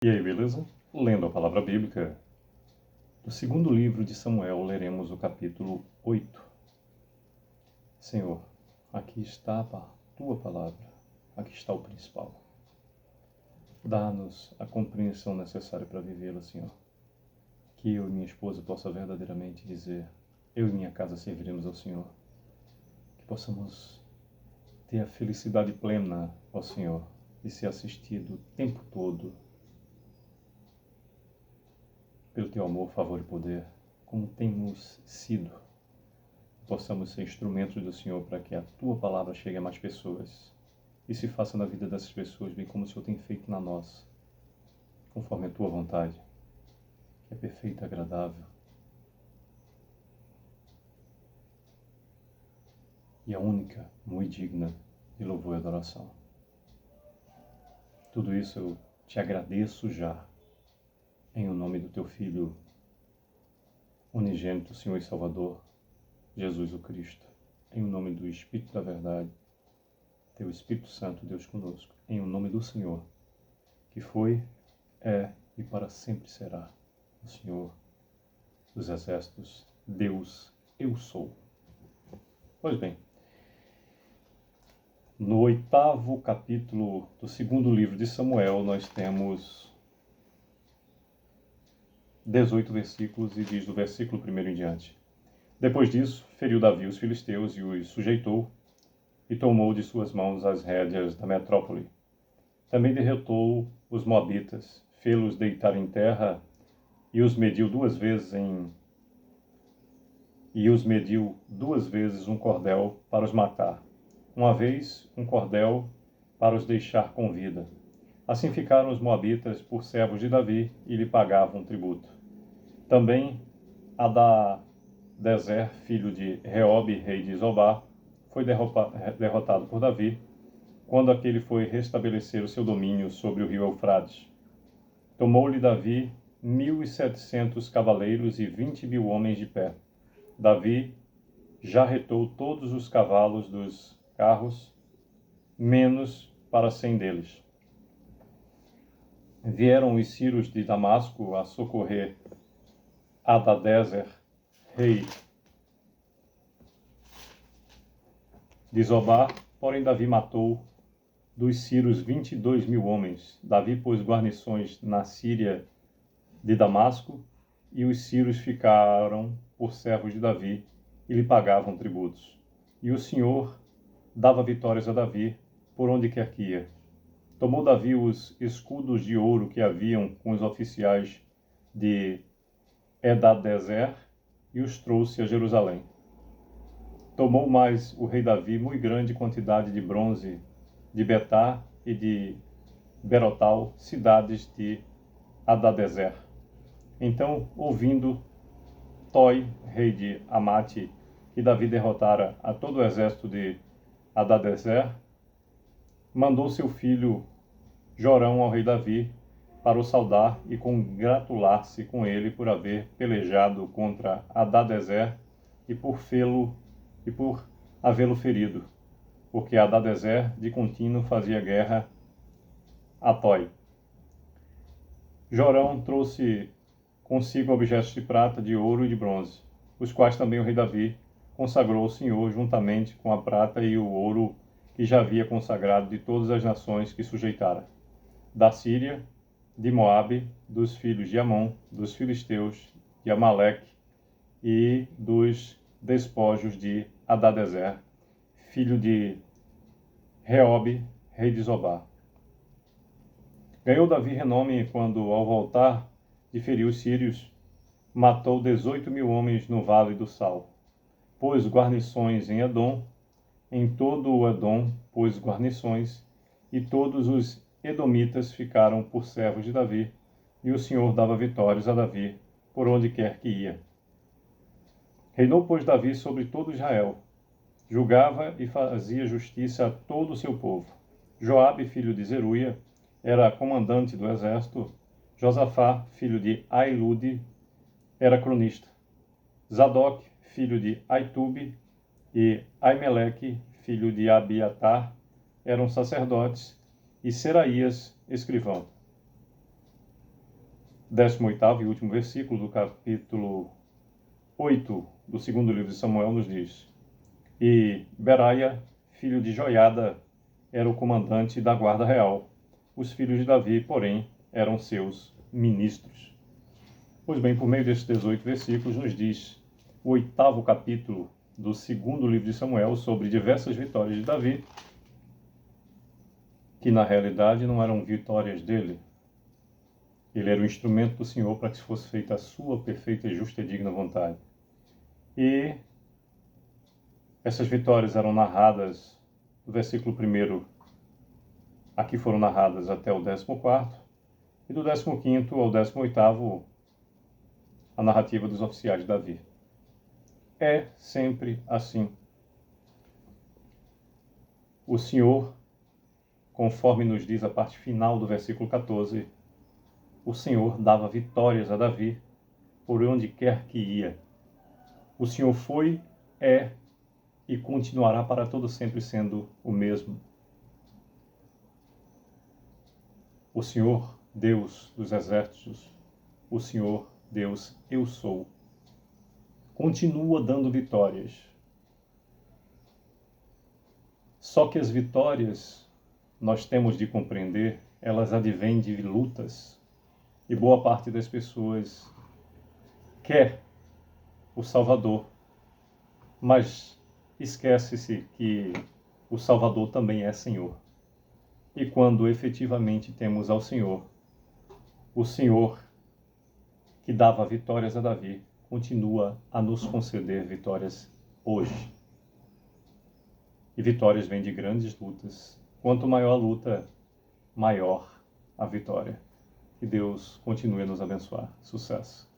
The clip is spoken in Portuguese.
E aí, beleza? Lendo a palavra bíblica, do segundo livro de Samuel, leremos o capítulo 8. Senhor, aqui está a tua palavra, aqui está o principal. Dá-nos a compreensão necessária para vivê-la, Senhor. Que eu e minha esposa possa verdadeiramente dizer, eu e minha casa serviremos ao Senhor. Que possamos ter a felicidade plena, ó Senhor, de ser assistido o tempo todo pelo teu amor, favor e poder, como temos sido. Possamos ser instrumentos do Senhor para que a tua palavra chegue a mais pessoas e se faça na vida dessas pessoas, bem como o Senhor tem feito na nossa, conforme a tua vontade, que é perfeita e agradável. E a única, muito digna de louvor e adoração. Tudo isso eu te agradeço já, em o nome do teu Filho unigênito, Senhor e Salvador, Jesus o Cristo, em o nome do Espírito da Verdade, teu Espírito Santo, Deus conosco, em o nome do Senhor, que foi, é e para sempre será o Senhor dos Exércitos, Deus, eu sou. Pois bem, no 8º capítulo do segundo livro de Samuel, nós temos 18 versículos e diz do versículo 1 em diante. Depois disso, feriu Davi os filisteus e os sujeitou, e tomou de suas mãos as rédeas da metrópole. Também derrotou os moabitas, fê-los deitar em terra, e os mediu duas vezes um cordel para os matar. Uma vez um cordel para os deixar com vida. Assim ficaram os moabitas por servos de Davi e lhe pagavam tributo. Também Hadadezer, filho de Reobe, rei de Zobá, foi derrotado por Davi, quando aquele foi restabelecer o seu domínio sobre o rio Eufrates. Tomou-lhe Davi 1.700 cavaleiros e 20.000 homens de pé. Davi jarretou todos os cavalos dos carros, menos para 100 deles. Vieram os sírios de Damasco a socorrer Hadadezer, rei de Zobá, porém Davi matou dos sírios 22.000 homens. Davi pôs guarnições na Síria de Damasco, e os sírios ficaram por servos de Davi e lhe pagavam tributos. E o Senhor dava vitórias a Davi por onde quer que ia. Tomou Davi os escudos de ouro que haviam com os oficiais de Hadadezer e os trouxe a Jerusalém. Tomou mais o rei Davi muito grande quantidade de bronze de Betá e de Berotal, cidades de Hadadezer. Então, ouvindo Toi, rei de Amate, que Davi derrotara a todo o exército de Hadadezer, mandou seu filho Jorão ao rei Davi para o saudar e congratular-se com ele por haver pelejado contra Hadadezer e por havê-lo ferido, porque Hadadezer de contínuo fazia guerra a Toi. Jorão trouxe consigo objetos de prata, de ouro e de bronze, os quais também o rei Davi consagrou ao Senhor juntamente com a prata e o ouro que já havia consagrado de todas as nações que sujeitara, da Síria, de Moabe, dos filhos de Amon, dos filisteus, de Amaleque e dos despojos de Hadadezer, filho de Reobe, rei de Zobá. Ganhou Davi renome quando, ao voltar de ferir os sírios, matou 18.000 homens no Vale do Sal. Pôs guarnições em Edom, em todo o Edom pôs guarnições, e todos os edomitas ficaram por servos de Davi, e o Senhor dava vitórias a Davi por onde quer que ia. Reinou, pois, Davi sobre todo Israel, julgava e fazia justiça a todo o seu povo. Joabe, filho de Zeruia, era comandante do exército. Josafá, filho de Ailude, era cronista. Zadok, filho de Aitube, e Aimeleque, filho de Abiatar, eram sacerdotes, e Seraías, escrivão. 18º e último versículo do capítulo 8 do segundo livro de Samuel nos diz: E Beraia, filho de Joiada, era o comandante da guarda real. Os filhos de Davi, porém, eram seus ministros. Pois bem, por meio desses 18 versículos, nos diz o 8º capítulo do segundo livro de Samuel sobre diversas vitórias de Davi, que na realidade não eram vitórias dele. Ele era o instrumento do Senhor para que fosse feita a sua perfeita, justa e digna vontade. E essas vitórias eram narradas do versículo 1, aqui foram narradas até o 14º, e do 15º ao 18º, a narrativa dos oficiais de Davi. É sempre assim. O Senhor, conforme nos diz a parte final do versículo 14, o Senhor dava vitórias a Davi por onde quer que ia. O Senhor foi, é e continuará para todo sempre sendo o mesmo. O Senhor, Deus dos exércitos, o Senhor, Deus, eu sou, continua dando vitórias. Só que as vitórias, nós temos de compreender, elas advêm de lutas. E boa parte das pessoas quer o Salvador, mas esquece-se que o Salvador também é Senhor. E quando efetivamente temos ao Senhor, o Senhor que dava vitórias a Davi, continua a nos conceder vitórias hoje. E vitórias vêm de grandes lutas. Quanto maior a luta, maior a vitória. Que Deus continue a nos abençoar. Sucesso!